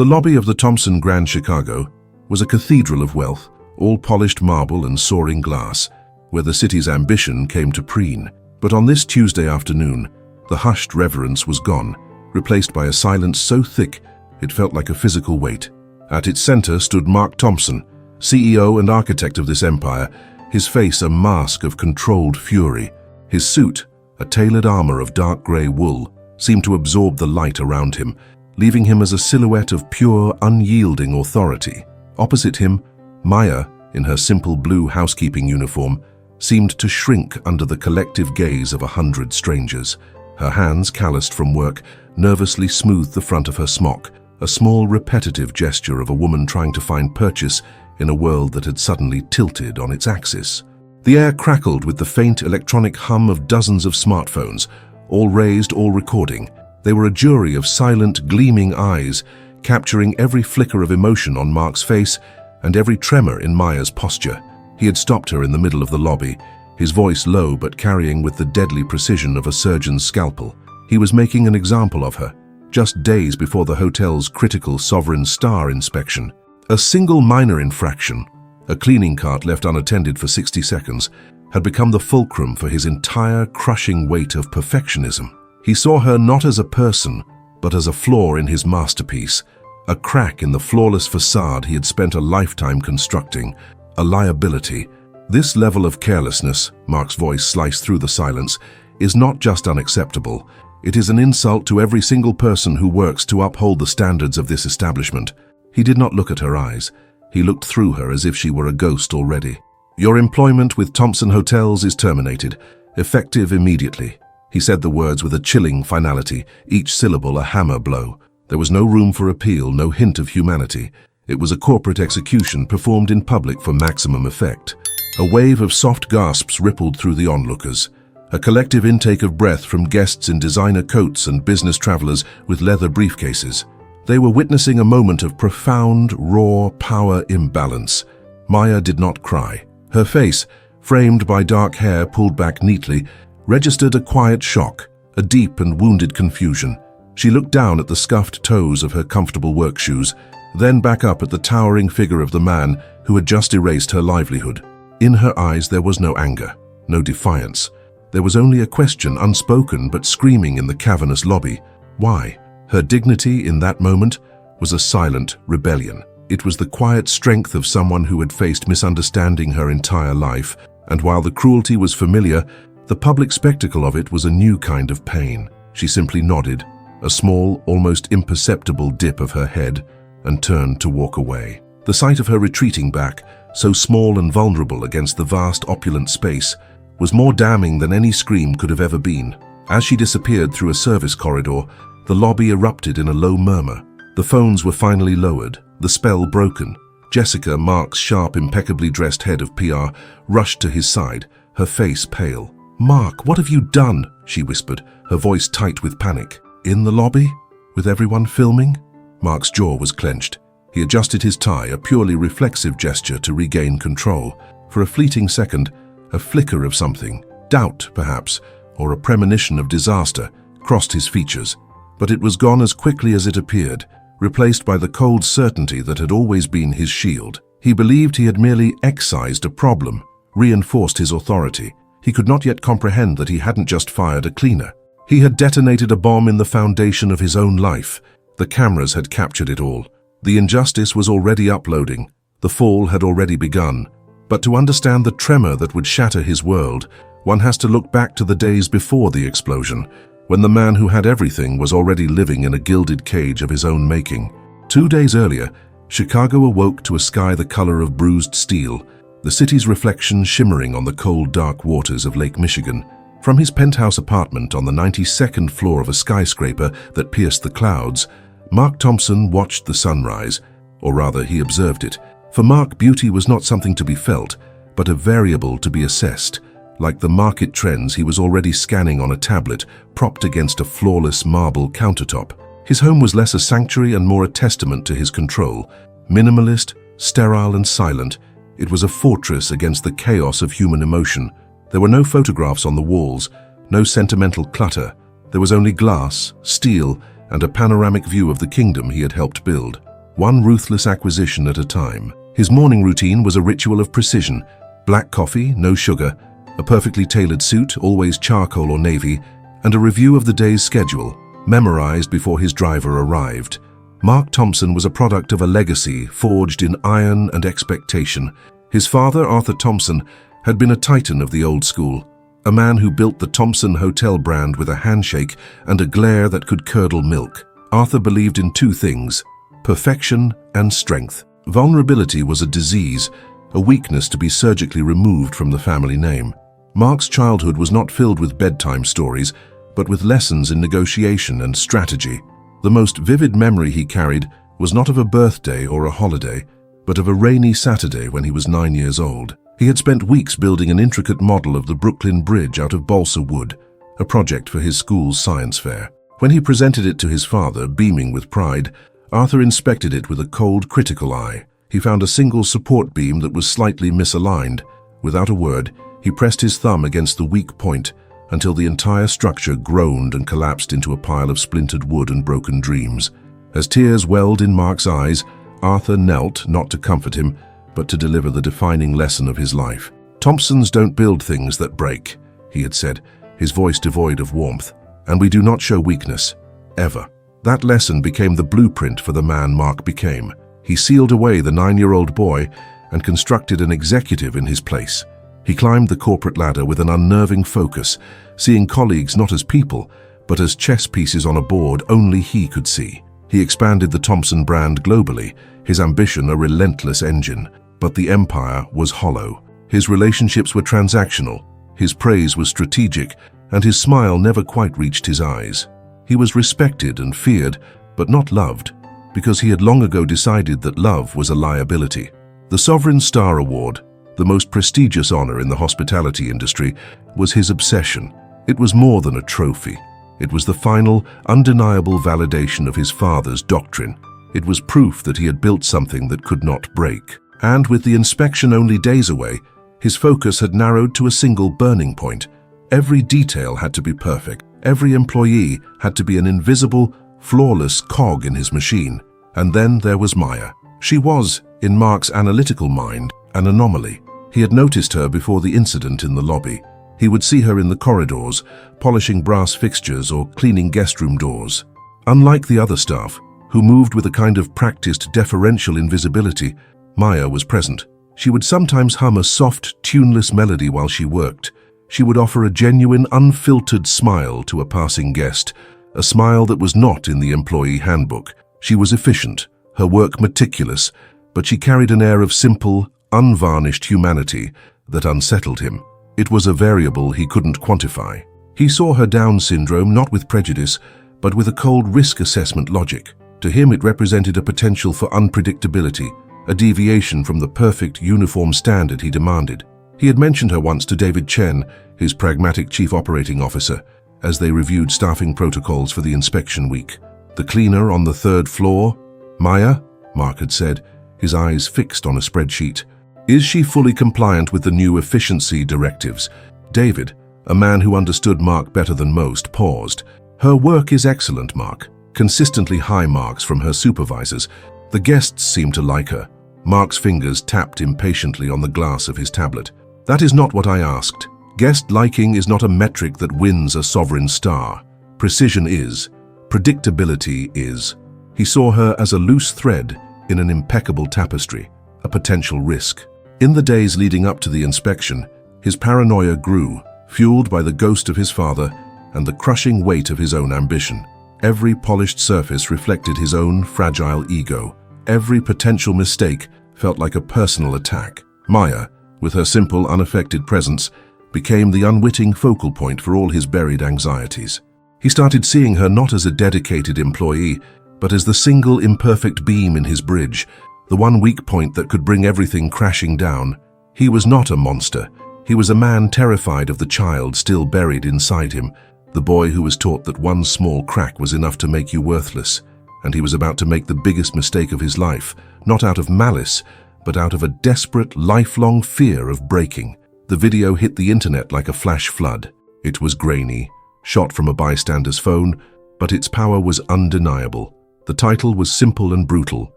The lobby of the Thompson Grand Chicago was a cathedral of wealth, all polished marble and soaring glass, where the city's ambition came to preen. But on this Tuesday afternoon, the hushed reverence was gone, replaced by a silence so thick it felt like a physical weight. At its center stood Mark Thompson, CEO and architect of this empire, his face a mask of controlled fury. His suit, a tailored armor of dark gray wool, seemed to absorb the light around him, leaving him as a silhouette of pure, unyielding authority. Opposite him, Maya, in her simple blue housekeeping uniform, seemed to shrink under the collective gaze of 100 strangers. Her hands, calloused from work, nervously smoothed the front of her smock, a small, repetitive gesture of a woman trying to find purchase in a world that had suddenly tilted on its axis. The air crackled with the faint electronic hum of dozens of smartphones, all raised, all recording. They were a jury of silent, gleaming eyes, capturing every flicker of emotion on Mark's face and every tremor in Maya's posture. He had stopped her in the middle of the lobby, his voice low but carrying with the deadly precision of a surgeon's scalpel. He was making an example of her, just days before the hotel's critical Sovereign Star inspection. A single minor infraction, a cleaning cart left unattended for 60 seconds, had become the fulcrum for his entire crushing weight of perfectionism. He saw her not as a person, but as a flaw in his masterpiece, a crack in the flawless facade he had spent a lifetime constructing, a liability. This level of carelessness, Mark's voice sliced through the silence, is not just unacceptable. It is an insult to every single person who works to uphold the standards of this establishment. He did not look at her eyes. He looked through her as if she were a ghost already. Your employment with Thompson Hotels is terminated, effective immediately. He said the words with a chilling finality, each syllable a hammer blow. There was no room for appeal, no hint of humanity. It was a corporate execution performed in public for maximum effect. A wave of soft gasps rippled through the onlookers, a collective intake of breath from guests in designer coats and business travelers with leather briefcases. They were witnessing a moment of profound, raw power imbalance. Maya did not cry. Her face, framed by dark hair pulled back neatly, registered a quiet shock, a deep and wounded confusion. She looked down at the scuffed toes of her comfortable work shoes, then back up at the towering figure of the man who had just erased her livelihood. In her eyes there was no anger, no defiance. There was only a question, unspoken but screaming in the cavernous lobby. Why? Her dignity in that moment was a silent rebellion. It was the quiet strength of someone who had faced misunderstanding her entire life, and while the cruelty was familiar, the public spectacle of it was a new kind of pain. She simply nodded, a small, almost imperceptible dip of her head, and turned to walk away. The sight of her retreating back, so small and vulnerable against the vast, opulent space, was more damning than any scream could have ever been. As she disappeared through a service corridor, the lobby erupted in a low murmur. The phones were finally lowered, the spell broken. Jessica, Mark's sharp, impeccably dressed head of PR, rushed to his side, her face pale. "Mark, what have you done?" she whispered, her voice tight with panic. "In the lobby? With everyone filming?" Mark's jaw was clenched. He adjusted his tie, a purely reflexive gesture to regain control. For a fleeting second, a flicker of something, doubt perhaps, or a premonition of disaster, crossed his features. But it was gone as quickly as it appeared, replaced by the cold certainty that had always been his shield. He believed he had merely excised a problem, reinforced his authority. He could not yet comprehend that he hadn't just fired a cleaner. He had detonated a bomb in the foundation of his own life. The cameras had captured it all. The injustice was already uploading. The fall had already begun. But to understand the tremor that would shatter his world, one has to look back to the days before the explosion, when the man who had everything was already living in a gilded cage of his own making. 2 days earlier, Chicago awoke to a sky the color of bruised steel, the city's reflection shimmering on the cold, dark waters of Lake Michigan. From his penthouse apartment on the 92nd floor of a skyscraper that pierced the clouds, Mark Thompson watched the sunrise, or rather he observed it. For Mark, beauty was not something to be felt, but a variable to be assessed. Like the market trends, he was already scanning on a tablet, propped against a flawless marble countertop. His home was less a sanctuary and more a testament to his control. Minimalist, sterile and silent, it was a fortress against the chaos of human emotion. There were no photographs on the walls, no sentimental clutter. There was only glass, steel, and a panoramic view of the kingdom he had helped build. one ruthless acquisition at a time. His morning routine was a ritual of precision: black coffee, no sugar, a perfectly tailored suit, always charcoal or navy, and a review of the day's schedule, memorized before his driver arrived. Mark Thompson was a product of a legacy forged in iron and expectation. His father, Arthur Thompson, had been a titan of the old school, a man who built the Thompson Hotel brand with a handshake and a glare that could curdle milk. Arthur believed in two things: perfection and strength. Vulnerability was a disease, a weakness to be surgically removed from the family name. Mark's childhood was not filled with bedtime stories, but with lessons in negotiation and strategy. The most vivid memory he carried was not of a birthday or a holiday, but of a rainy Saturday when he was 9 years old. He had spent weeks building an intricate model of the Brooklyn Bridge out of balsa wood, a project for his school's science fair. When he presented it to his father, beaming with pride, Arthur inspected it with a cold, critical eye. He found a single support beam that was slightly misaligned. Without a word, he pressed his thumb against the weak point until the entire structure groaned and collapsed into a pile of splintered wood and broken dreams. As tears welled in Mark's eyes, Arthur knelt, not to comfort him, but to deliver the defining lesson of his life. "Thompsons don't build things that break," he had said, his voice devoid of warmth. "And we do not show weakness, ever." That lesson became the blueprint for the man Mark became. He sealed away the 9-year-old boy and constructed an executive in his place. He climbed the corporate ladder with an unnerving focus, seeing colleagues not as people, but as chess pieces on a board only he could see. He expanded the Thompson brand globally, his ambition a relentless engine. But the empire was hollow. His relationships were transactional, his praise was strategic, and his smile never quite reached his eyes. He was respected and feared, but not loved, because he had long ago decided that love was a liability. The Sovereign Star Award, the most prestigious honor in the hospitality industry, was his obsession. It was more than a trophy. It was the final, undeniable validation of his father's doctrine. It was proof that he had built something that could not break. And with the inspection only days away, his focus had narrowed to a single burning point. Every detail had to be perfect. Every employee had to be an invisible, flawless cog in his machine. And then there was Maya. She was, in Mark's analytical mind, an anomaly. He had noticed her before the incident in the lobby. He would see her in the corridors, polishing brass fixtures or cleaning guest room doors. Unlike the other staff, who moved with a kind of practiced deferential invisibility, Maya was present. She would sometimes hum a soft, tuneless melody while she worked. She would offer a genuine, unfiltered smile to a passing guest, a smile that was not in the employee handbook. She was efficient, her work meticulous, but she carried an air of simple, unvarnished humanity that unsettled him. It was a variable he couldn't quantify. He saw her Down syndrome not with prejudice, but with a cold risk assessment logic. To him, it represented a potential for unpredictability, a deviation from the perfect, uniform standard he demanded. He had mentioned her once to David Chen, his pragmatic chief operating officer, as they reviewed staffing protocols for the inspection week. "The cleaner on the 3rd floor? Maya?" Mark had said, his eyes fixed on a spreadsheet. "Is she fully compliant with the new efficiency directives?" David, a man who understood Mark better than most, paused. "Her work is excellent, Mark." Consistently high marks from her supervisors. The guests seemed to like her. Mark's fingers tapped impatiently on the glass of his tablet. "That is not what I asked. Guest liking is not a metric that wins a sovereign star. Precision is. Predictability is." He saw her as a loose thread in an impeccable tapestry, a potential risk. In the days leading up to the inspection, his paranoia grew, fueled by the ghost of his father and the crushing weight of his own ambition. Every polished surface reflected his own fragile ego. Every potential mistake felt like a personal attack. Maya, with her simple, unaffected presence, became the unwitting focal point for all his buried anxieties. He started seeing her not as a dedicated employee, but as the single imperfect beam in his bridge, the one weak point that could bring everything crashing down. He was not a monster. He was a man terrified of the child still buried inside him, the boy who was taught that one small crack was enough to make you worthless, and he was about to make the biggest mistake of his life, not out of malice, but out of a desperate, lifelong fear of breaking. The video hit the internet like a flash flood. It was grainy, shot from a bystander's phone, but its power was undeniable. The title was simple and brutal: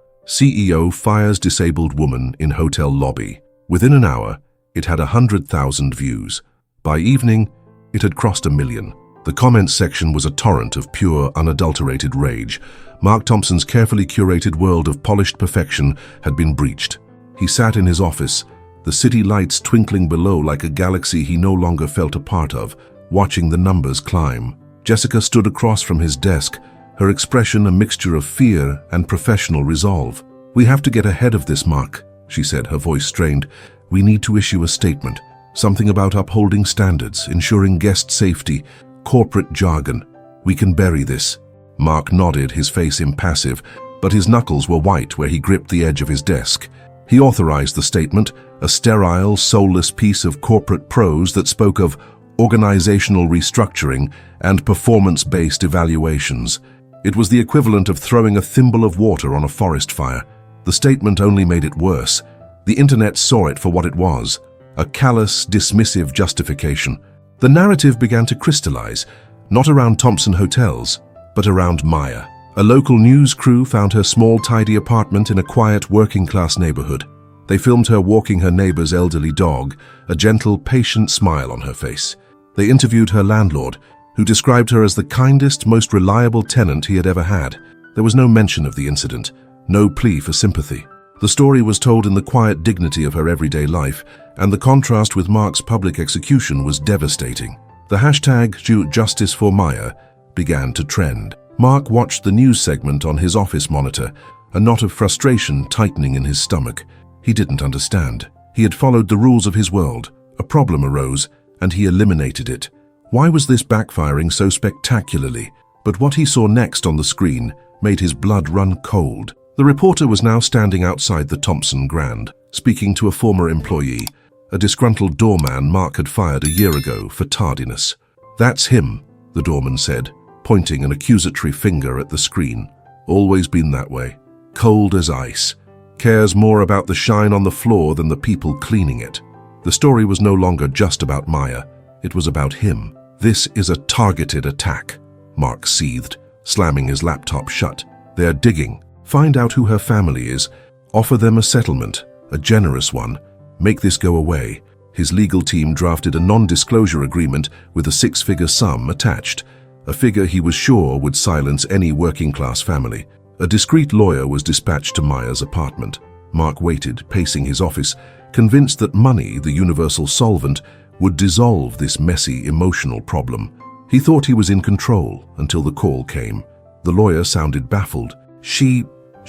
CEO fires disabled woman in hotel lobby. Within an hour, it had 100,000 views. By evening, it had crossed 1 million. The comments section was a torrent of pure, unadulterated rage. Mark Thompson's carefully curated world of polished perfection had been breached. He sat in his office, the city lights twinkling below like a galaxy he no longer felt a part of, watching the numbers climb. Jessica stood across from his desk, her expression a mixture of fear and professional resolve. "We have to get ahead of this, Mark," she said, her voice strained. "We need to issue a statement. Something about upholding standards, ensuring guest safety, corporate jargon. We can bury this." Mark nodded, his face impassive, but his knuckles were white where he gripped the edge of his desk. He authorized the statement, a sterile, soulless piece of corporate prose that spoke of organizational restructuring and performance-based evaluations. It was the equivalent of throwing a thimble of water on a forest fire. The statement only made it worse. The internet saw it for what it was, a callous, dismissive justification. The narrative began to crystallize, not around Thompson Hotels, but around Maya. A local news crew found her small, tidy apartment in a quiet, working-class neighborhood. They filmed her walking her neighbor's elderly dog, a gentle, patient smile on her face. They interviewed her landlord, who described her as the kindest, most reliable tenant he had ever had. There was no mention of the incident, no plea for sympathy. The story was told in the quiet dignity of her everyday life, and the contrast with Mark's public execution was devastating. The hashtag #JusticeForMaya began to trend. Mark watched the news segment on his office monitor, a knot of frustration tightening in his stomach. He didn't understand. He had followed the rules of his world. A problem arose, and he eliminated it. Why was this backfiring so spectacularly? But what he saw next on the screen made his blood run cold. The reporter was now standing outside the Thompson Grand, speaking to a former employee, a disgruntled doorman Mark had fired a year ago for tardiness. "That's him," the doorman said, pointing an accusatory finger at the screen. "Always been that way. Cold as ice. Cares more about the shine on the floor than the people cleaning it." The story was no longer just about Maya. It was about him. "This is a targeted attack," Mark seethed, slamming his laptop shut. "They're digging. Find out who her family is. Offer them a settlement, a generous one. Make this go away." His legal team drafted a non-disclosure agreement with a 6-figure sum attached, a figure he was sure would silence any working-class family. A discreet lawyer was dispatched to Maya's apartment. Mark waited, pacing his office, convinced that money, the universal solvent, would dissolve this messy, emotional problem. He thought he was in control until the call came. The lawyer sounded baffled. She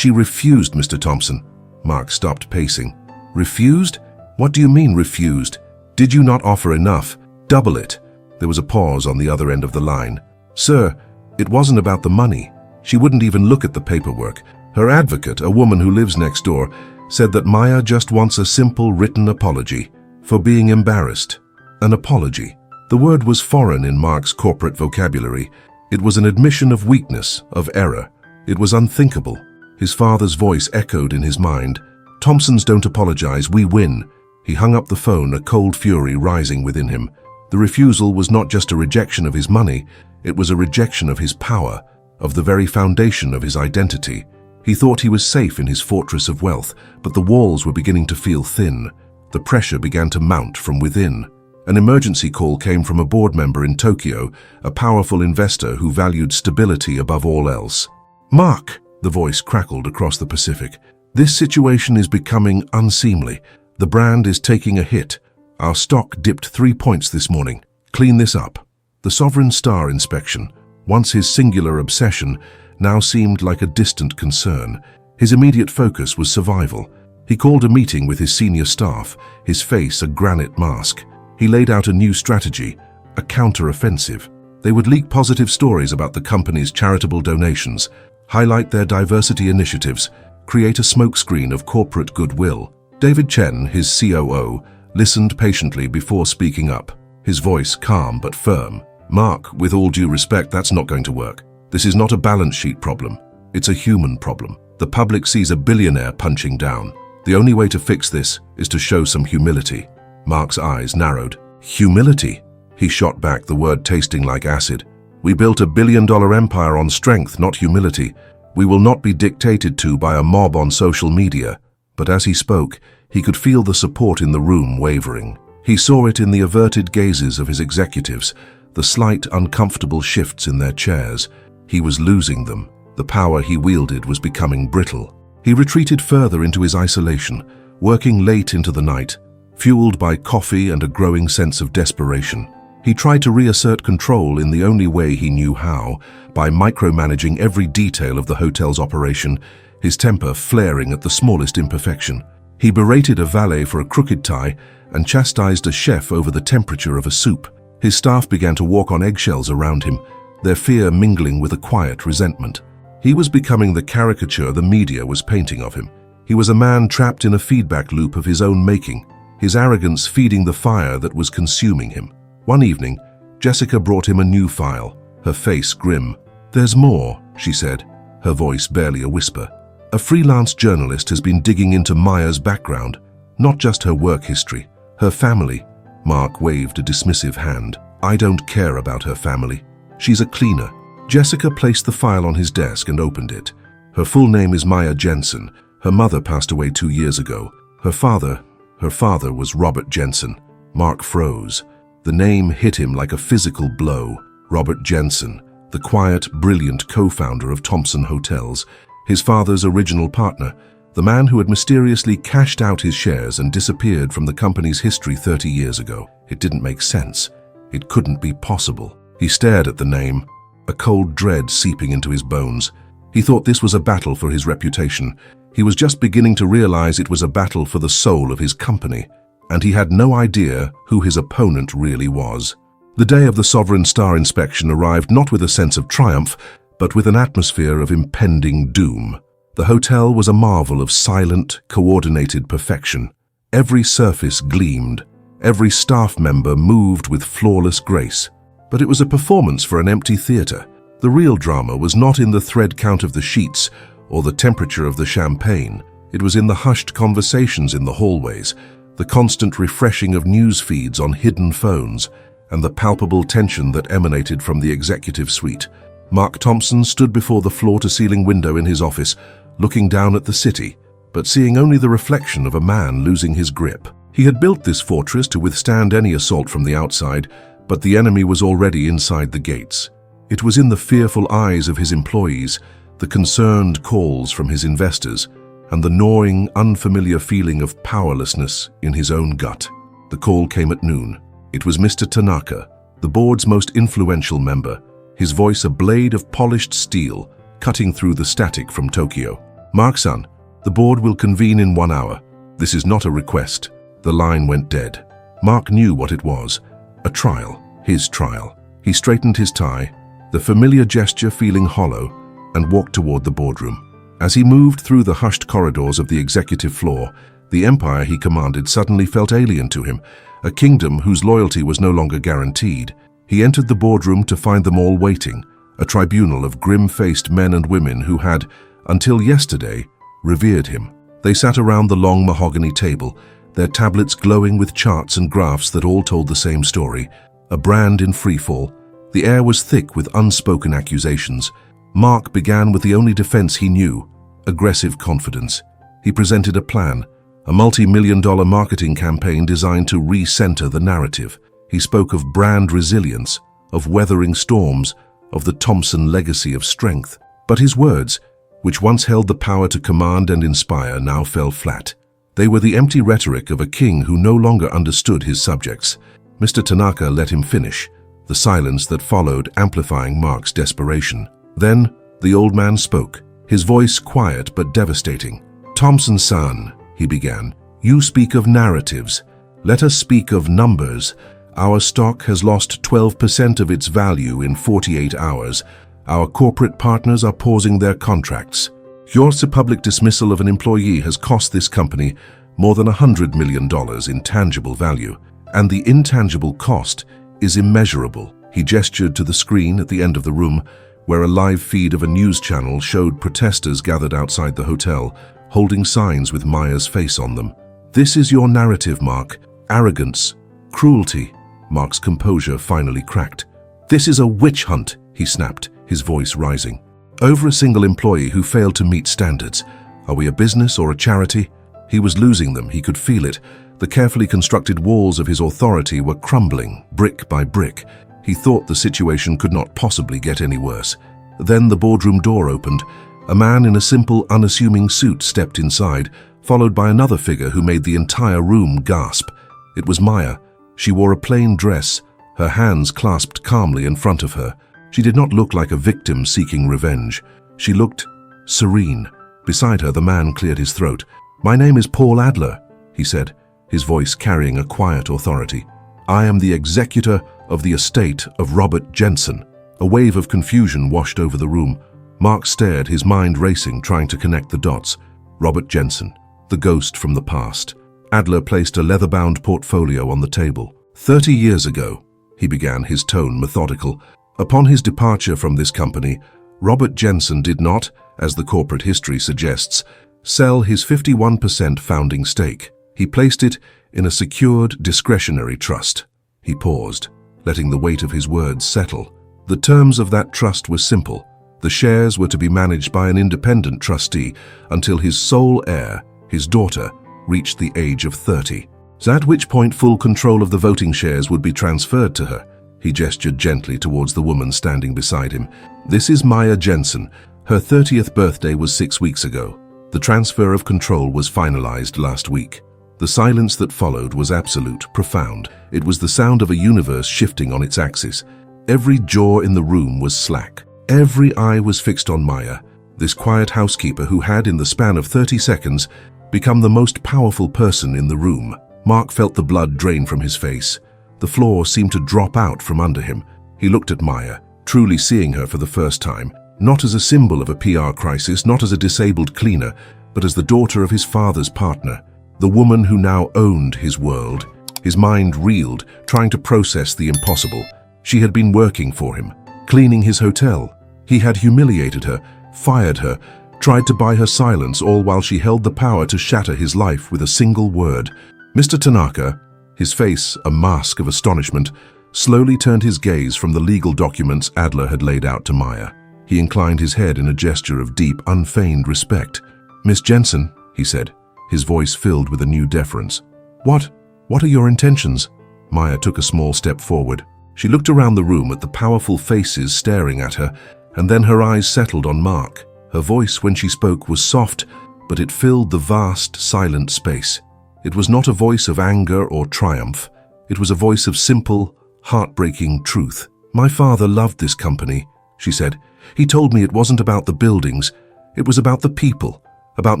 refused, Mr. Thompson." Mark stopped pacing. "Refused? What do you mean, refused? Did you not offer enough? Double it." There was a pause on the other end of the line. "Sir, it wasn't about the money. She wouldn't even look at the paperwork. Her advocate, a woman who lives next door, said that Maya just wants a simple written apology for being embarrassed." An apology. The word was foreign in Mark's corporate vocabulary. It was an admission of weakness, of error. It was unthinkable. His father's voice echoed in his mind. "Thompsons don't apologize, we win." He hung up the phone, a cold fury rising within him. The refusal was not just a rejection of his money, it was a rejection of his power, of the very foundation of his identity. He thought he was safe in his fortress of wealth, but the walls were beginning to feel thin. The pressure began to mount from within. An emergency call came from a board member in Tokyo, a powerful investor who valued stability above all else. "Mark," the voice crackled across the Pacific, "this situation is becoming unseemly. The brand is taking a hit. Our stock dipped 3 points this morning. Clean this up." The Sovereign Star inspection, once his singular obsession, now seemed like a distant concern. His immediate focus was survival. He called a meeting with his senior staff, his face a granite mask. He laid out a new strategy, a counter-offensive. They would leak positive stories about the company's charitable donations, highlight their diversity initiatives, create a smokescreen of corporate goodwill. David Chen, his COO, listened patiently before speaking up, his voice calm but firm. "Mark, with all due respect, that's not going to work. This is not a balance sheet problem. It's a human problem. The public sees a billionaire punching down. The only way to fix this is to show some humility." Mark's eyes narrowed. "Humility?" He shot back, the word tasting like acid. "We built $1 billion empire on strength, not humility. We will not be dictated to by a mob on social media." But as he spoke, he could feel the support in the room wavering. He saw it in the averted gazes of his executives, the slight, uncomfortable shifts in their chairs. He was losing them. The power he wielded was becoming brittle. He retreated further into his isolation, working late into the night, fueled by coffee and a growing sense of desperation. He tried to reassert control in the only way he knew how, by micromanaging every detail of the hotel's operation, his temper flaring at the smallest imperfection. He berated a valet for a crooked tie and chastised a chef over the temperature of a soup. His staff began to walk on eggshells around him, their fear mingling with a quiet resentment. He was becoming the caricature the media was painting of him. He was a man trapped in a feedback loop of his own making, his arrogance feeding the fire that was consuming him. One evening, Jessica brought him a new file, her face grim. "There's more," she said, her voice barely a whisper. "A freelance journalist has been digging into Maya's background, not just her work history, her family." Mark waved a dismissive hand. "I don't care about her family. She's a cleaner." Jessica placed the file on his desk and opened it. Her full name is Maya Jensen. Her mother passed away 2 years ago. Her father was Robert Jensen. Mark froze. The name hit him like a physical blow. Robert Jensen, the quiet, brilliant co-founder of Thompson Hotels, his father's original partner, the man who had mysteriously cashed out his shares and disappeared from the company's history 30 years ago. It didn't make sense. It couldn't be possible. He stared at the name, a cold dread seeping into his bones. He thought this was a battle for his reputation. He was just beginning to realize it was a battle for the soul of his company, and he had no idea who his opponent really was. The day of the Sovereign Star inspection arrived not with a sense of triumph, but with an atmosphere of impending doom. The hotel was a marvel of silent, coordinated perfection. Every surface gleamed, every staff member moved with flawless grace. But it was a performance for an empty theater. The real drama was not in the thread count of the sheets or the temperature of the champagne. It was in the hushed conversations in the hallways, the constant refreshing of news feeds on hidden phones, and the palpable tension that emanated from the executive suite. Mark Thompson stood before the floor-to-ceiling window in his office, looking down at the city, but seeing only the reflection of a man losing his grip. He had built this fortress to withstand any assault from the outside, but the enemy was already inside the gates. It was in the fearful eyes of his employees, the concerned calls from his investors, and the gnawing, unfamiliar feeling of powerlessness in his own gut. The call came at noon. It was Mr. Tanaka, the board's most influential member, his voice a blade of polished steel, cutting through the static from Tokyo. "Mark-san, the board will convene in 1 hour. This is not a request." The line went dead. Mark knew what it was. A trial, his trial. He straightened his tie, the familiar gesture feeling hollow, and walked toward the boardroom. As he moved through the hushed corridors of the executive floor, the empire he commanded suddenly felt alien to him, a kingdom whose loyalty was no longer guaranteed. He entered the boardroom to find them all waiting, a tribunal of grim-faced men and women who had, until yesterday, revered him. They sat around the long mahogany table, their tablets glowing with charts and graphs that all told the same story, a brand in freefall. The air was thick with unspoken accusations. Mark began with the only defense he knew, aggressive confidence. He presented a plan, a multi-million-dollar marketing campaign designed to re-center the narrative. He spoke of brand resilience, of weathering storms, of the Thompson legacy of strength. But his words, which once held the power to command and inspire, now fell flat. They were the empty rhetoric of a king who no longer understood his subjects. Mr. Tanaka let him finish, the silence that followed amplifying Mark's desperation. Then, the old man spoke, his voice quiet but devastating. "Thompson-san," he began, "you speak of narratives. Let us speak of numbers. Our stock has lost 12% of its value in 48 hours. Our corporate partners are pausing their contracts. Your public dismissal of an employee has cost this company more than $100 million in tangible value, and the intangible cost is immeasurable." He gestured to the screen at the end of the room, where a live feed of a news channel showed protesters gathered outside the hotel, holding signs with Maya's face on them. "This is your narrative, Mark. Arrogance, cruelty." Mark's composure finally cracked. "This is a witch hunt," he snapped, his voice rising. over a single employee who failed to meet standards. Are we a business or a charity? He was losing them, he could feel it. The carefully constructed walls of his authority were crumbling, brick by brick. He thought the situation could not possibly get any worse. Then the boardroom door opened. A man in a simple, unassuming suit stepped inside, followed by another figure who made the entire room gasp. It was Maya. She wore a plain dress, her hands clasped calmly in front of her. She did not look like a victim seeking revenge. She looked serene. Beside her, the man cleared his throat. "My name is Paul Adler," he said, his voice carrying a quiet authority. "I am the executor of the estate of Robert Jensen." A wave of confusion washed over the room. Mark stared, his mind racing, trying to connect the dots. Robert Jensen, the ghost from the past. Adler placed a leather-bound portfolio on the table. 30 years ago, he began, his tone methodical. Upon his departure from this company, Robert Jensen did not, as the corporate history suggests, sell his 51% founding stake. He placed it in a secured, discretionary trust. He paused, letting the weight of his words settle. The terms of that trust were simple. The shares were to be managed by an independent trustee until his sole heir, his daughter, reached the age of 30. At which point full control of the voting shares would be transferred to her. He gestured gently towards the woman standing beside him. "This is Maya Jensen. Her 30th birthday was 6 weeks ago. The transfer of control was finalized last week." The silence that followed was absolute, profound. It was the sound of a universe shifting on its axis. Every jaw in the room was slack. Every eye was fixed on Maya, this quiet housekeeper who had, in the span of 30 seconds, become the most powerful person in the room. Mark felt the blood drain from his face. The floor seemed to drop out from under him. He looked at Maya, truly seeing her for the first time, not as a symbol of a PR crisis, not as a disabled cleaner, but as the daughter of his father's partner, the woman who now owned his world. His mind reeled, trying to process the impossible. She had been working for him, cleaning his hotel. He had humiliated her, fired her, tried to buy her silence, all while she held the power to shatter his life with a single word. Mr. Tanaka, his face a mask of astonishment, slowly turned his gaze from the legal documents Adler had laid out to Maya. He inclined his head in a gesture of deep, unfeigned respect. "Miss Jensen," he said, his voice filled with a new deference. What are your intentions?" Maya took a small step forward. She looked around the room at the powerful faces staring at her, and then her eyes settled on Mark. Her voice, when she spoke, was soft, but it filled the vast, silent space. It was not a voice of anger or triumph. It was a voice of simple, heartbreaking truth. "My father loved this company," she said. "He told me it wasn't about the buildings. It was about the people, about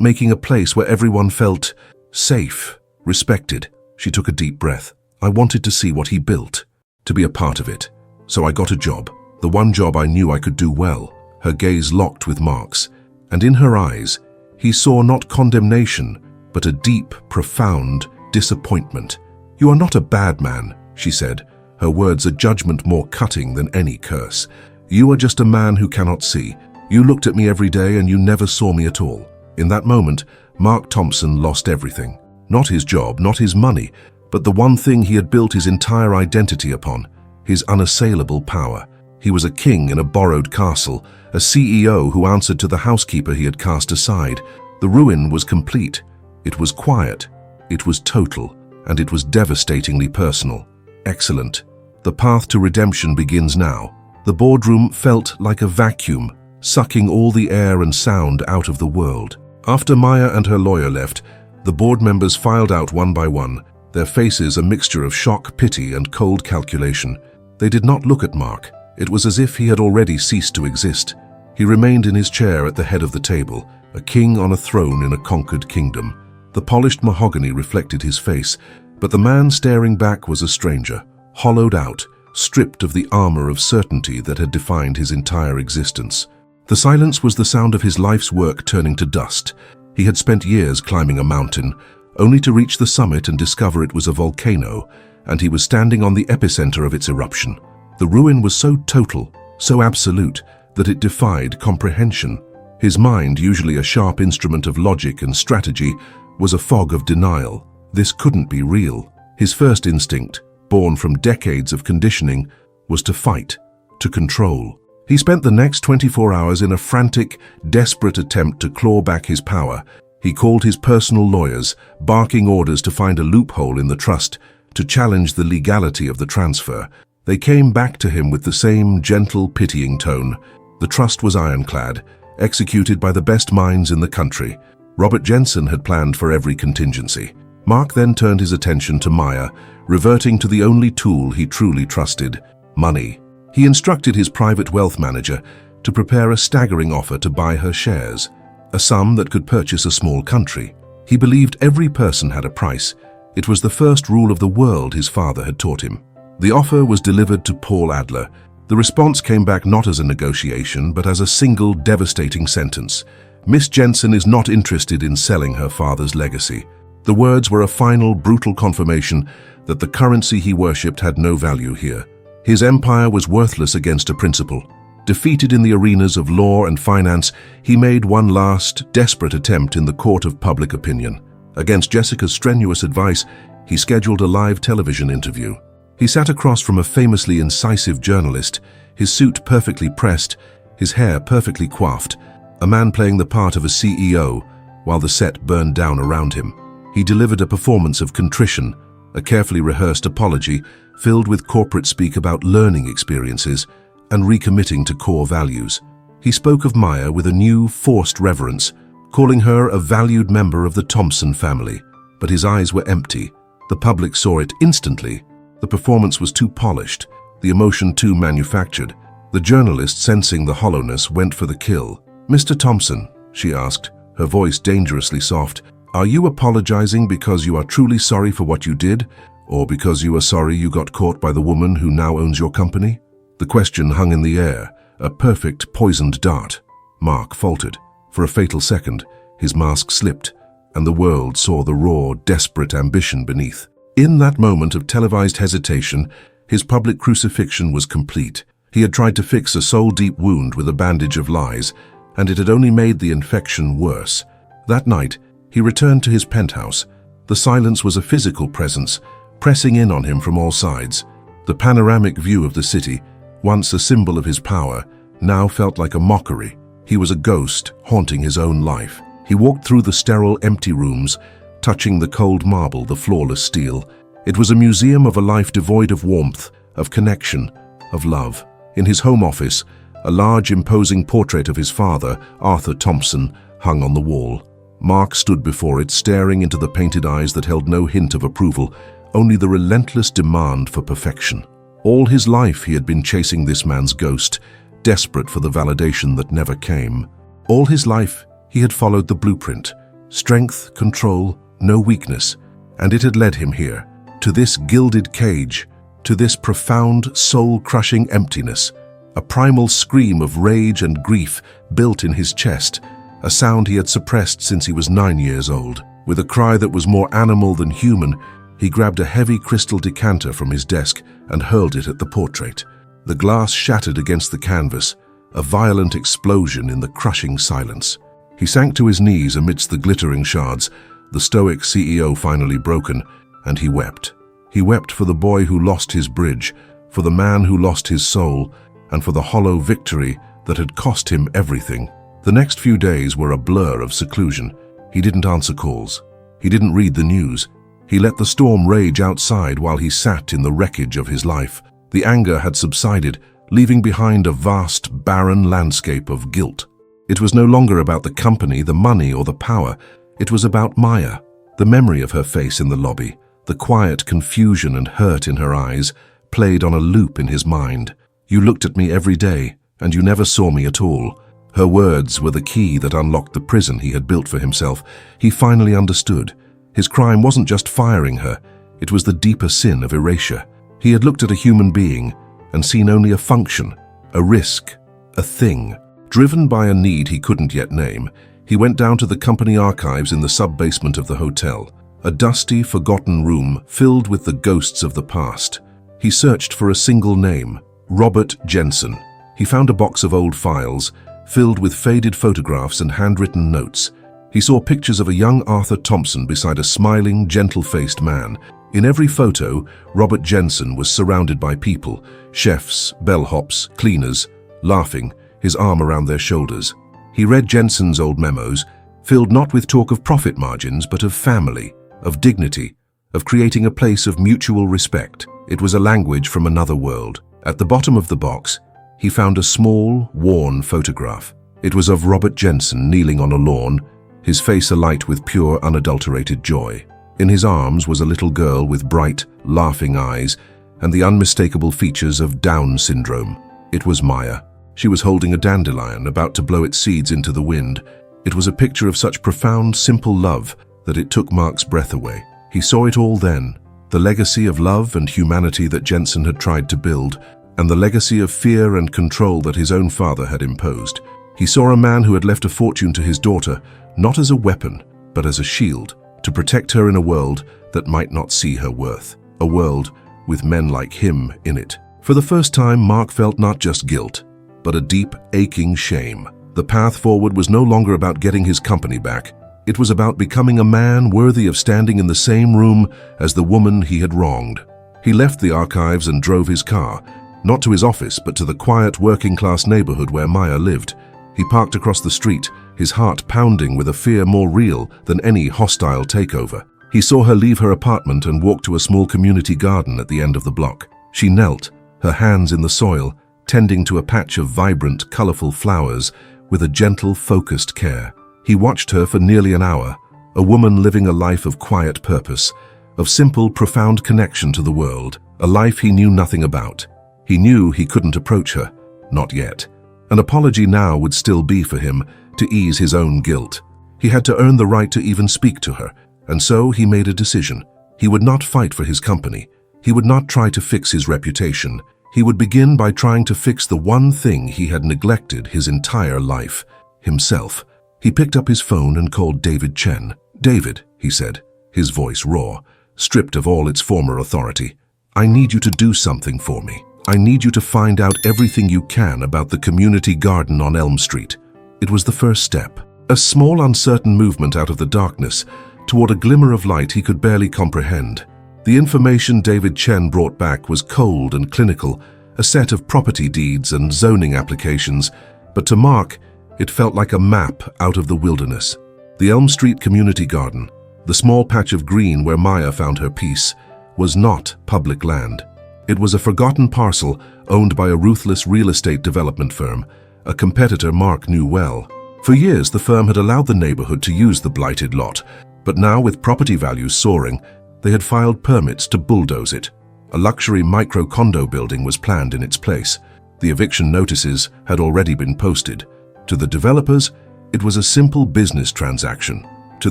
making a place where everyone felt safe, respected." She took a deep breath. "I wanted to see what he built, to be a part of it. So I got a job, the one job I knew I could do well." Her gaze locked with Mark's, and in her eyes, he saw not condemnation, but a deep, profound disappointment. "You are not a bad man," she said, her words a judgment more cutting than any curse. "You are just a man who cannot see. You looked at me every day and you never saw me at all." In that moment, Mark Thompson lost everything. Not his job, not his money, but the one thing he had built his entire identity upon, his unassailable power. He was a king in a borrowed castle, a CEO who answered to the housekeeper he had cast aside. The ruin was complete. It was quiet, it was total, and it was devastatingly personal. Excellent. The path to redemption begins now. The boardroom felt like a vacuum, sucking all the air and sound out of the world. After Maya and her lawyer left, the board members filed out one by one, their faces a mixture of shock, pity, and cold calculation. They did not look at Mark. It was as if he had already ceased to exist. He remained in his chair at the head of the table, a king on a throne in a conquered kingdom. The polished mahogany reflected his face, but the man staring back was a stranger, hollowed out, stripped of the armor of certainty that had defined his entire existence. The silence was the sound of his life's work turning to dust. He had spent years climbing a mountain, only to reach the summit and discover it was a volcano, and he was standing on the epicenter of its eruption. The ruin was so total, so absolute, that it defied comprehension. His mind, usually a sharp instrument of logic and strategy, was a fog of denial. This couldn't be real. His first instinct, born from decades of conditioning, was to fight, to control. He spent the next 24 hours in a frantic, desperate attempt to claw back his power. He called his personal lawyers, barking orders to find a loophole in the trust, to challenge the legality of the transfer. They came back to him with the same gentle, pitying tone. The trust was ironclad, executed by the best minds in the country. Robert Jensen had planned for every contingency. Mark then turned his attention to Maya, reverting to the only tool he truly trusted: money. He instructed his private wealth manager to prepare a staggering offer to buy her shares, a sum that could purchase a small country. He believed every person had a price. It was the first rule of the world his father had taught him. The offer was delivered to Paul Adler. The response came back not as a negotiation, but as a single devastating sentence: Miss Jensen is not interested in selling her father's legacy. The words were a final, brutal confirmation that the currency he worshipped had no value here. His empire was worthless against a principle. Defeated in the arenas of law and finance, he made one last, desperate attempt in the court of public opinion. Against Jessica's strenuous advice, he scheduled a live television interview. He sat across from a famously incisive journalist, his suit perfectly pressed, his hair perfectly coiffed, a man playing the part of a CEO, while the set burned down around him. He delivered a performance of contrition, a carefully rehearsed apology filled with corporate speak about learning experiences and recommitting to core values. He spoke of Maya with a new, forced reverence, calling her a valued member of the Thompson family. But his eyes were empty. The public saw it instantly. The performance was too polished, the emotion too manufactured. The journalist, sensing the hollowness, went for the kill. "Mr. Thompson," she asked, her voice dangerously soft, "are you apologizing because you are truly sorry for what you did, or because you are sorry you got caught by the woman who now owns your company?" The question hung in the air, a perfect poisoned dart. Mark faltered. For a fatal second, his mask slipped, and the world saw the raw, desperate ambition beneath. In that moment of televised hesitation, his public crucifixion was complete. He had tried to fix a soul-deep wound with a bandage of lies, and it had only made the infection worse. That night, he returned to his penthouse. The silence was a physical presence, pressing in on him from all sides. The panoramic view of the city, once a symbol of his power, now felt like a mockery. He was a ghost, haunting his own life. He walked through the sterile, empty rooms, touching the cold marble, the flawless steel. It was a museum of a life devoid of warmth, of connection, of love. In his home office, a large, imposing portrait of his father, Arthur Thompson, hung on the wall. Mark stood before it, staring into the painted eyes that held no hint of approval, only the relentless demand for perfection. All his life he had been chasing this man's ghost, desperate for the validation that never came. All his life he had followed the blueprint: strength, control, no weakness, and it had led him here, to this gilded cage, to this profound, soul-crushing emptiness. A primal scream of rage and grief built in his chest, a sound he had suppressed since he was 9 years old. With a cry that was more animal than human, he grabbed a heavy crystal decanter from his desk and hurled it at the portrait. The glass shattered against the canvas, a violent explosion in the crushing silence. He sank to his knees amidst the glittering shards, the stoic CEO finally broken, and he wept. He wept for the boy who lost his bridge, for the man who lost his soul, and for the hollow victory that had cost him everything. The next few days were a blur of seclusion. He didn't answer calls. He didn't read the news. He let the storm rage outside while he sat in the wreckage of his life. The anger had subsided, leaving behind a vast, barren landscape of guilt. It was no longer about the company, the money, or the power. It was about Maya, the memory of her face in the lobby, the quiet confusion and hurt in her eyes, played on a loop in his mind. "You looked at me every day, and you never saw me at all." Her words were the key that unlocked the prison he had built for himself. He finally understood. His crime wasn't just firing her, it was the deeper sin of erasure. He had looked at a human being and seen only a function, a risk, a thing. Driven by a need he couldn't yet name, he went down to the company archives in the sub-basement of the hotel, a dusty, forgotten room filled with the ghosts of the past. He searched for a single name: Robert Jensen. He found a box of old files, filled with faded photographs and handwritten notes. He saw pictures of a young Arthur Thompson beside a smiling, gentle-faced man. In every photo, Robert Jensen was surrounded by people: chefs, bellhops, cleaners, laughing, his arm around their shoulders. He read Jensen's old memos, filled not with talk of profit margins, but of family, of dignity, of creating a place of mutual respect. It was a language from another world. At the bottom of the box, he found a small, worn photograph. It was of Robert Jensen kneeling on a lawn, his face alight with pure, unadulterated joy. In his arms was a little girl with bright, laughing eyes and the unmistakable features of Down syndrome. It was Maya. She was holding a dandelion, about to blow its seeds into the wind. It was a picture of such profound, simple love that it took Mark's breath away. He saw it all then, the legacy of love and humanity that Jensen had tried to build, and the legacy of fear and control that his own father had imposed. He saw a man who had left a fortune to his daughter, not as a weapon, but as a shield, to protect her in a world that might not see her worth, a world with men like him in it. For the first time, Mark felt not just guilt, but a deep, aching shame. The path forward was no longer about getting his company back. It was about becoming a man worthy of standing in the same room as the woman he had wronged. He left the archives and drove his car, not to his office, but to the quiet, working-class neighborhood where Maya lived. He parked across the street, his heart pounding with a fear more real than any hostile takeover. He saw her leave her apartment and walk to a small community garden at the end of the block. She knelt, her hands in the soil, tending to a patch of vibrant, colorful flowers with a gentle, focused care. He watched her for nearly an hour, a woman living a life of quiet purpose, of simple, profound connection to the world, a life he knew nothing about. He knew he couldn't approach her, not yet. An apology now would still be for him, to ease his own guilt. He had to earn the right to even speak to her, and so he made a decision. He would not fight for his company. He would not try to fix his reputation. He would begin by trying to fix the one thing he had neglected his entire life, himself. He picked up his phone and called David Chen. "David," he said, his voice raw, stripped of all its former authority. "I need you to do something for me. I need you to find out everything you can about the community garden on Elm Street." It was the first step, a small, uncertain movement out of the darkness toward a glimmer of light he could barely comprehend. The information David Chen brought back was cold and clinical, a set of property deeds and zoning applications, but to Mark, it felt like a map out of the wilderness. The Elm Street Community Garden, the small patch of green where Maya found her peace, was not public land. It was a forgotten parcel owned by a ruthless real estate development firm, a competitor Mark knew well. For years, the firm had allowed the neighborhood to use the blighted lot, but now, with property values soaring, they had filed permits to bulldoze it. A luxury micro-condo building was planned in its place. The eviction notices had already been posted. To the developers, it was a simple business transaction. To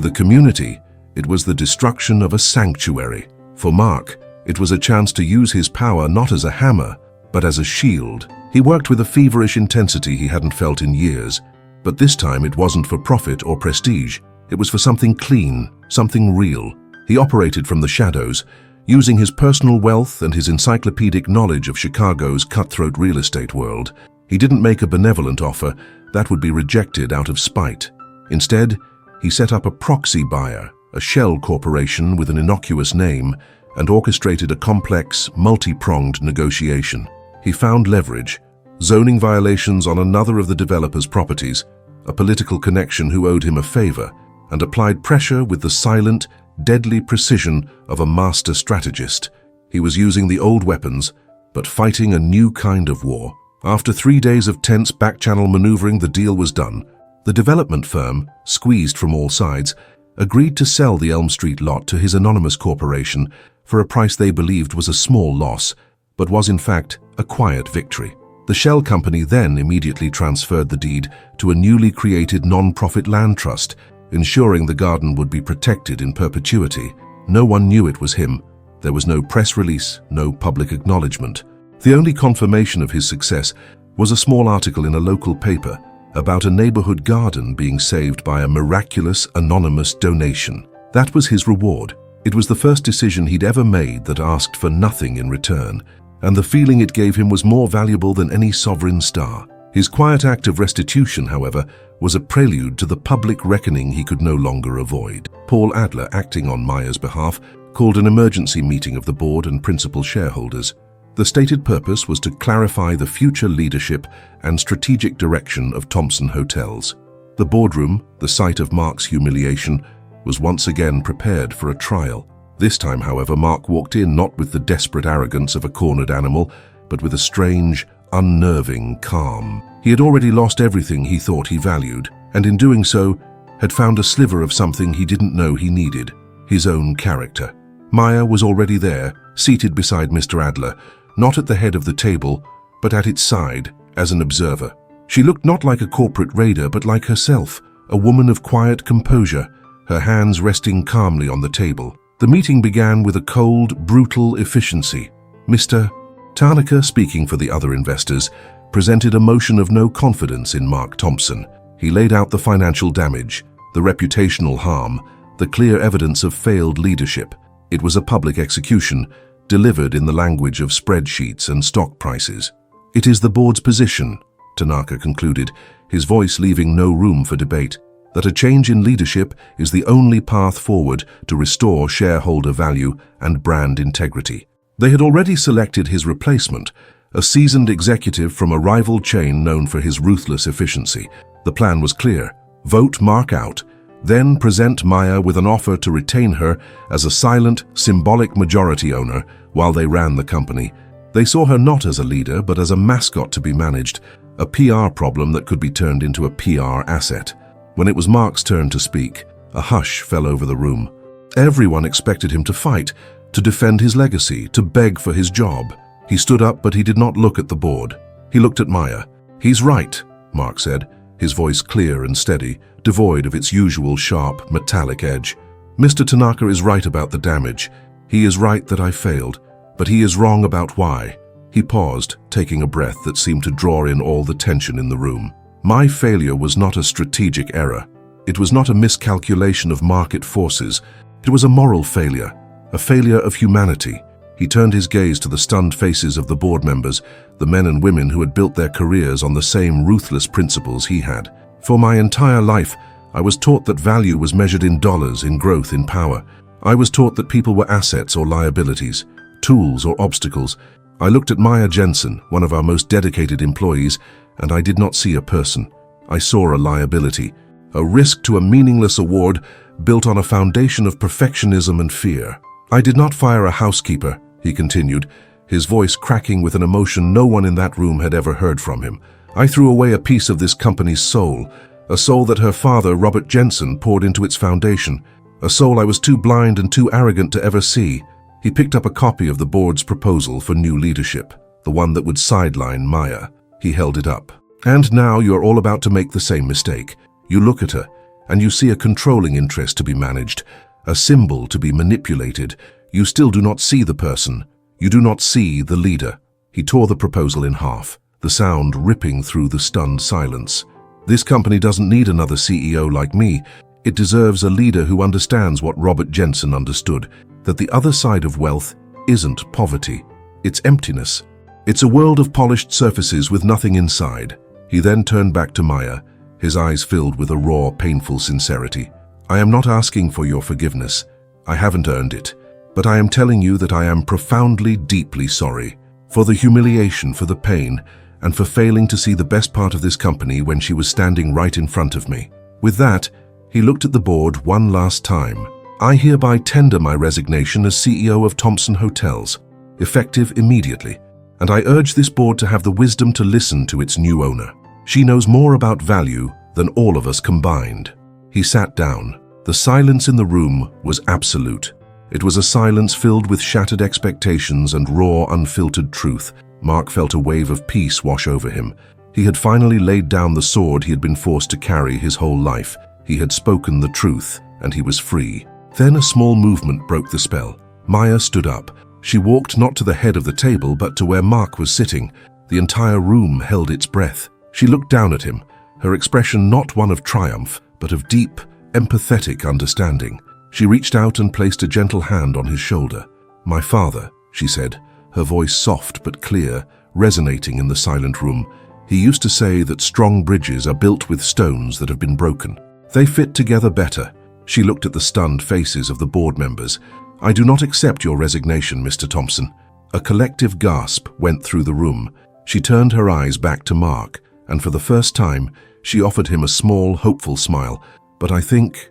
the community, it was the destruction of a sanctuary. For Mark, it was a chance to use his power not as a hammer, but as a shield. He worked with a feverish intensity he hadn't felt in years, but this time it wasn't for profit or prestige. It was for something clean, something real. He operated from the shadows, using his personal wealth and his encyclopedic knowledge of Chicago's cutthroat real estate world. He didn't make a benevolent offer that would be rejected out of spite. Instead, he set up a proxy buyer, a shell corporation with an innocuous name, and orchestrated a complex, multi-pronged negotiation. He found leverage, zoning violations on another of the developer's properties, a political connection who owed him a favor, and applied pressure with the silent, deadly precision of a master strategist. He was using the old weapons, but fighting a new kind of war. After 3 days of tense back-channel maneuvering, the deal was done. The development firm, squeezed from all sides, agreed to sell the Elm Street lot to his anonymous corporation for a price they believed was a small loss, but was in fact a quiet victory. The shell company then immediately transferred the deed to a newly created non-profit land trust, ensuring the garden would be protected in perpetuity. No one knew it was him. There was no press release, no public acknowledgement. The only confirmation of his success was a small article in a local paper about a neighborhood garden being saved by a miraculous anonymous donation. That was his reward. It was the first decision he'd ever made that asked for nothing in return, and the feeling it gave him was more valuable than any sovereign star. His quiet act of restitution, however, was a prelude to the public reckoning he could no longer avoid. Paul Adler, acting on Maya's behalf, called an emergency meeting of the board and principal shareholders. The stated purpose was to clarify the future leadership and strategic direction of Thompson Hotels. The boardroom, the site of Mark's humiliation, was once again prepared for a trial. This time, however, Mark walked in not with the desperate arrogance of a cornered animal, but with a strange, unnerving calm. He had already lost everything he thought he valued, and in doing so, had found a sliver of something he didn't know he needed, his own character. Maya was already there, seated beside Mr. Adler, not at the head of the table, but at its side, as an observer. She looked not like a corporate raider, but like herself, a woman of quiet composure, her hands resting calmly on the table. The meeting began with a cold, brutal efficiency. Mr. Tanaka, speaking for the other investors, presented a motion of no confidence in Mark Thompson. He laid out the financial damage, the reputational harm, the clear evidence of failed leadership. It was a public execution, delivered in the language of spreadsheets and stock prices. "It is the board's position," Tanaka concluded, his voice leaving no room for debate, "that a change in leadership is the only path forward to restore shareholder value and brand integrity." They had already selected his replacement, a seasoned executive from a rival chain known for his ruthless efficiency. The plan was clear: vote Mark out, then present Maya with an offer to retain her as a silent, symbolic majority owner while they ran the company. They saw her not as a leader, but as a mascot to be managed, a PR problem that could be turned into a PR asset. When it was Mark's turn to speak, a hush fell over the room. Everyone expected him to fight, to defend his legacy, to beg for his job. He stood up, but he did not look at the board. He looked at Maya. "He's right," Mark said, his voice clear and steady, devoid of its usual sharp, metallic edge. "Mr. Tanaka is right about the damage. He is right that I failed, but he is wrong about why." He paused, taking a breath that seemed to draw in all the tension in the room. "My failure was not a strategic error. It was not a miscalculation of market forces. It was a moral failure, a failure of humanity." He turned his gaze to the stunned faces of the board members, the men and women who had built their careers on the same ruthless principles he had. "For my entire life, I was taught that value was measured in dollars, in growth, in power. I was taught that people were assets or liabilities, tools or obstacles. I looked at Maya Jensen, one of our most dedicated employees, and I did not see a person. I saw a liability, a risk to a meaningless award built on a foundation of perfectionism and fear. I did not fire a housekeeper," he continued, his voice cracking with an emotion no one in that room had ever heard from him. "I threw away a piece of this company's soul, a soul that her father, Robert Jensen, poured into its foundation, a soul I was too blind and too arrogant to ever see." He picked up a copy of the board's proposal for new leadership, the one that would sideline Maya. He held it up. "And now you are all about to make the same mistake. You look at her, and you see a controlling interest to be managed, a symbol to be manipulated. You still do not see the person. You do not see the leader." He tore the proposal in half, the sound ripping through the stunned silence. "This company doesn't need another CEO like me. It deserves a leader who understands what Robert Jensen understood, that the other side of wealth isn't poverty, it's emptiness. It's a world of polished surfaces with nothing inside." He then turned back to Maya, his eyes filled with a raw, painful sincerity. "I am not asking for your forgiveness. I haven't earned it. But I am telling you that I am profoundly, deeply sorry for the humiliation, for the pain, and for failing to see the best part of this company when she was standing right in front of me." With that, he looked at the board one last time. "I hereby tender my resignation as CEO of Thompson Hotels, effective immediately, and I urge this board to have the wisdom to listen to its new owner. She knows more about value than all of us combined." He sat down. The silence in the room was absolute. It was a silence filled with shattered expectations and raw, unfiltered truth. Mark felt a wave of peace wash over him. He had finally laid down the sword he had been forced to carry his whole life. He had spoken the truth, and he was free. Then a small movement broke the spell. Maya stood up. She walked not to the head of the table, but to where Mark was sitting. The entire room held its breath. She looked down at him, her expression not one of triumph, but of deep, empathetic understanding. She reached out and placed a gentle hand on his shoulder. "My father," she said, her voice soft but clear, resonating in the silent room. "He used to say that strong bridges are built with stones that have been broken. They fit together better." She looked at the stunned faces of the board members. "I do not accept your resignation, Mr. Thompson. A collective gasp went through the room. She turned her eyes back to Mark, and for the first time, she offered him a small, hopeful smile. "But I think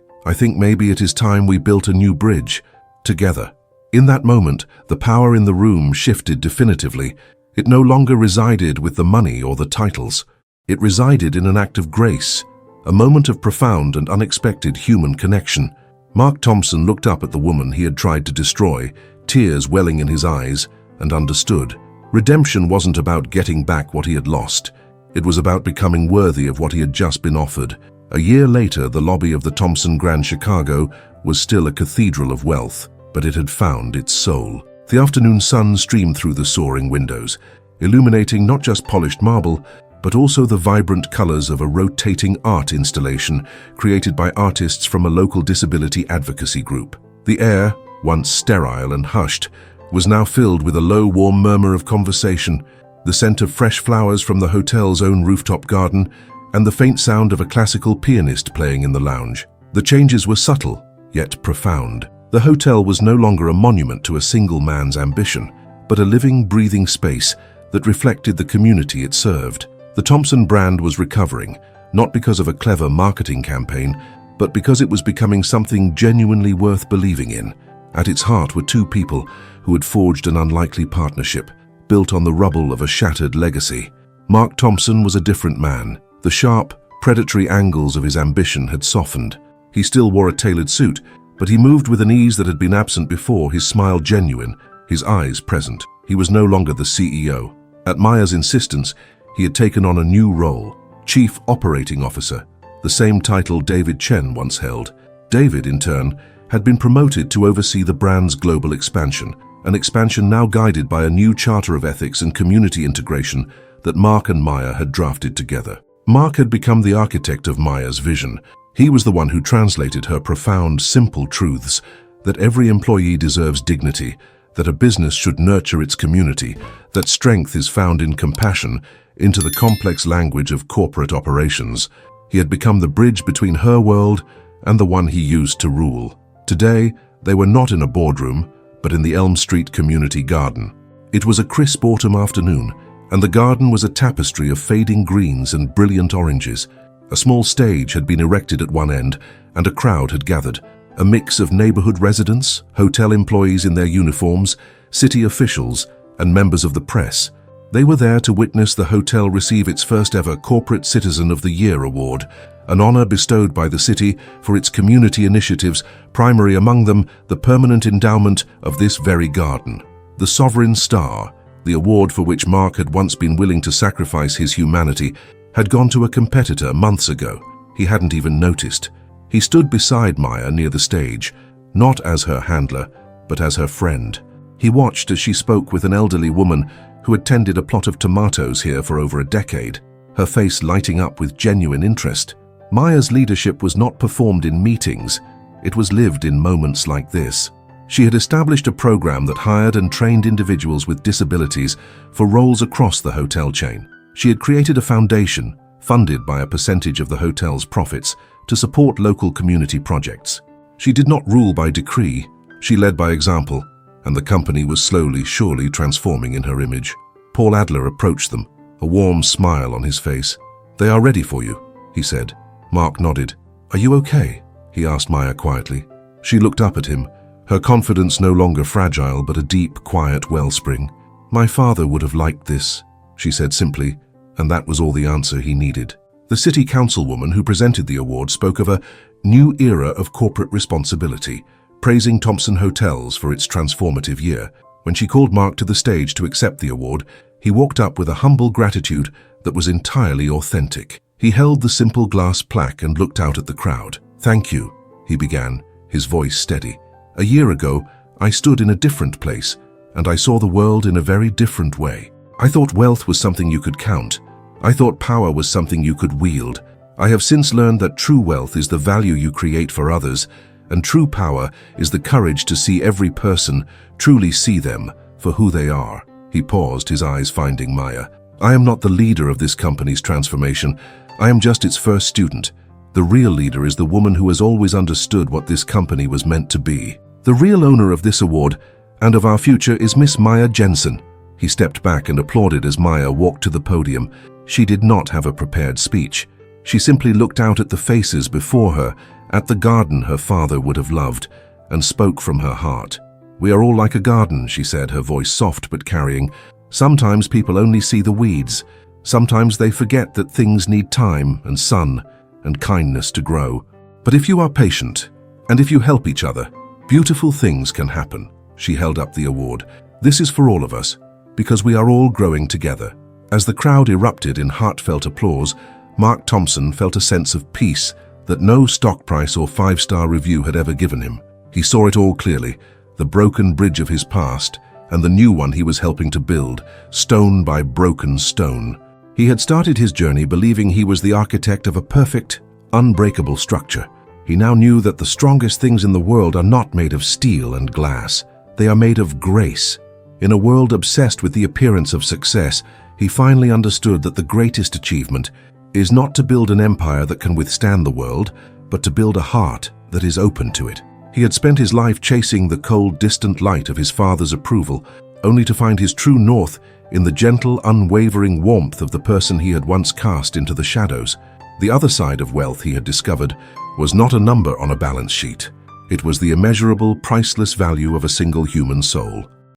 maybe it is time we built a new bridge, together." In that moment, the power in the room shifted definitively. It no longer resided with the money or the titles. It resided in an act of grace, a moment of profound and unexpected human connection. Mark Thompson looked up at the woman he had tried to destroy, tears welling in his eyes, and understood. Redemption wasn't about getting back what he had lost. It was about becoming worthy of what he had just been offered. A year later, the lobby of the Thompson Grand Chicago was still a cathedral of wealth, but it had found its soul. The afternoon sun streamed through the soaring windows, illuminating not just polished marble, but also the vibrant colors of a rotating art installation created by artists from a local disability advocacy group. The air, once sterile and hushed, was now filled with a low, warm murmur of conversation, the scent of fresh flowers from the hotel's own rooftop garden, and the faint sound of a classical pianist playing in the lounge. The changes were subtle, yet profound. The hotel was no longer a monument to a single man's ambition, but a living, breathing space that reflected the community it served. The Thompson brand was recovering, not because of a clever marketing campaign, but because it was becoming something genuinely worth believing in. At its heart were two people who had forged an unlikely partnership, built on the rubble of a shattered legacy. Mark Thompson was a different man. The sharp, predatory angles of his ambition had softened. He still wore a tailored suit, but he moved with an ease that had been absent before, his smile genuine, his eyes present. He was no longer the CEO. At Maya's insistence, he had taken on a new role, Chief Operating Officer, the same title David Chen once held. David, in turn, had been promoted to oversee the brand's global expansion, an expansion now guided by a new charter of ethics and community integration that Mark and Maya had drafted together. Mark had become the architect of Maya's vision. He was the one who translated her profound, simple truths, that every employee deserves dignity, that a business should nurture its community, that strength is found in compassion, into the complex language of corporate operations. He had become the bridge between her world and the one he used to rule. Today, they were not in a boardroom, but in the Elm Street Community Garden. It was a crisp autumn afternoon, and the garden was a tapestry of fading greens and brilliant oranges. A small stage had been erected at one end, and a crowd had gathered, a mix of neighborhood residents, hotel employees in their uniforms, city officials, and members of the press. They were there to witness the hotel receive its first ever Corporate Citizen of the Year award, an honor bestowed by the city for its community initiatives, primary among them the permanent endowment of this very garden. The Sovereign Star, the award for which Mark had once been willing to sacrifice his humanity, had gone to a competitor months ago. He hadn't even noticed. He stood beside Maya near the stage, not as her handler, but as her friend. He watched as she spoke with an elderly woman who had tended a plot of tomatoes here for over a decade, her face lighting up with genuine interest. Maya's leadership was not performed in meetings, it was lived in moments like this. She had established a program that hired and trained individuals with disabilities for roles across the hotel chain. She had created a foundation, funded by a percentage of the hotel's profits, to support local community projects. She did not rule by decree, she led by example, and the company was slowly, surely transforming in her image. Paul Adler approached them, a warm smile on his face. "They are ready for you," he said. Mark nodded. "Are you okay?" he asked Maya quietly. She looked up at him, her confidence no longer fragile but a deep, quiet wellspring. "My father would have liked this," she said simply, and that was all the answer he needed. The city councilwoman who presented the award spoke of a new era of corporate responsibility, praising Thompson Hotels for its transformative year. When she called Mark to the stage to accept the award, he walked up with a humble gratitude that was entirely authentic. He held the simple glass plaque and looked out at the crowd. "Thank you," he began, his voice steady. "A year ago, I stood in a different place, and I saw the world in a very different way. I thought wealth was something you could count. I thought power was something you could wield. I have since learned that true wealth is the value you create for others, and true power is the courage to see every person, truly see them, for who they are." He paused, his eyes finding Maya. "I am not the leader of this company's transformation. I am just its first student. The real leader is the woman who has always understood what this company was meant to be. The real owner of this award, And of our future is Miss Maya Jensen." He stepped back and applauded as Maya walked to the podium. She did not have a prepared speech. She simply looked out at the faces before her, at the garden her father would have loved, and spoke from her heart. "We are all like a garden," she said, her voice soft but carrying. "Sometimes people only see the weeds. Sometimes they forget that things need time and sun and kindness to grow. But if you are patient, and if you help each other, beautiful things can happen." She held up the award. "This is for all of us, because we are all growing together." As the crowd erupted in heartfelt applause, Mark Thompson felt a sense of peace that no stock price or five-star review had ever given him. He saw it all clearly, the broken bridge of his past and the new one he was helping to build, stone by broken stone. He had started his journey believing he was the architect of a perfect, unbreakable structure. He now knew that the strongest things in the world are not made of steel and glass. They are made of grace. In a world obsessed with the appearance of success, he finally understood that the greatest achievement is not to build an empire that can withstand the world, but to build a heart that is open to it. He had spent his life chasing the cold, distant light of his father's approval, only to find his true north in the gentle, unwavering warmth of the person he had once cast into the shadows. The other side of wealth, he had discovered, was not a number on a balance sheet. It was the immeasurable, priceless value of a single human soul.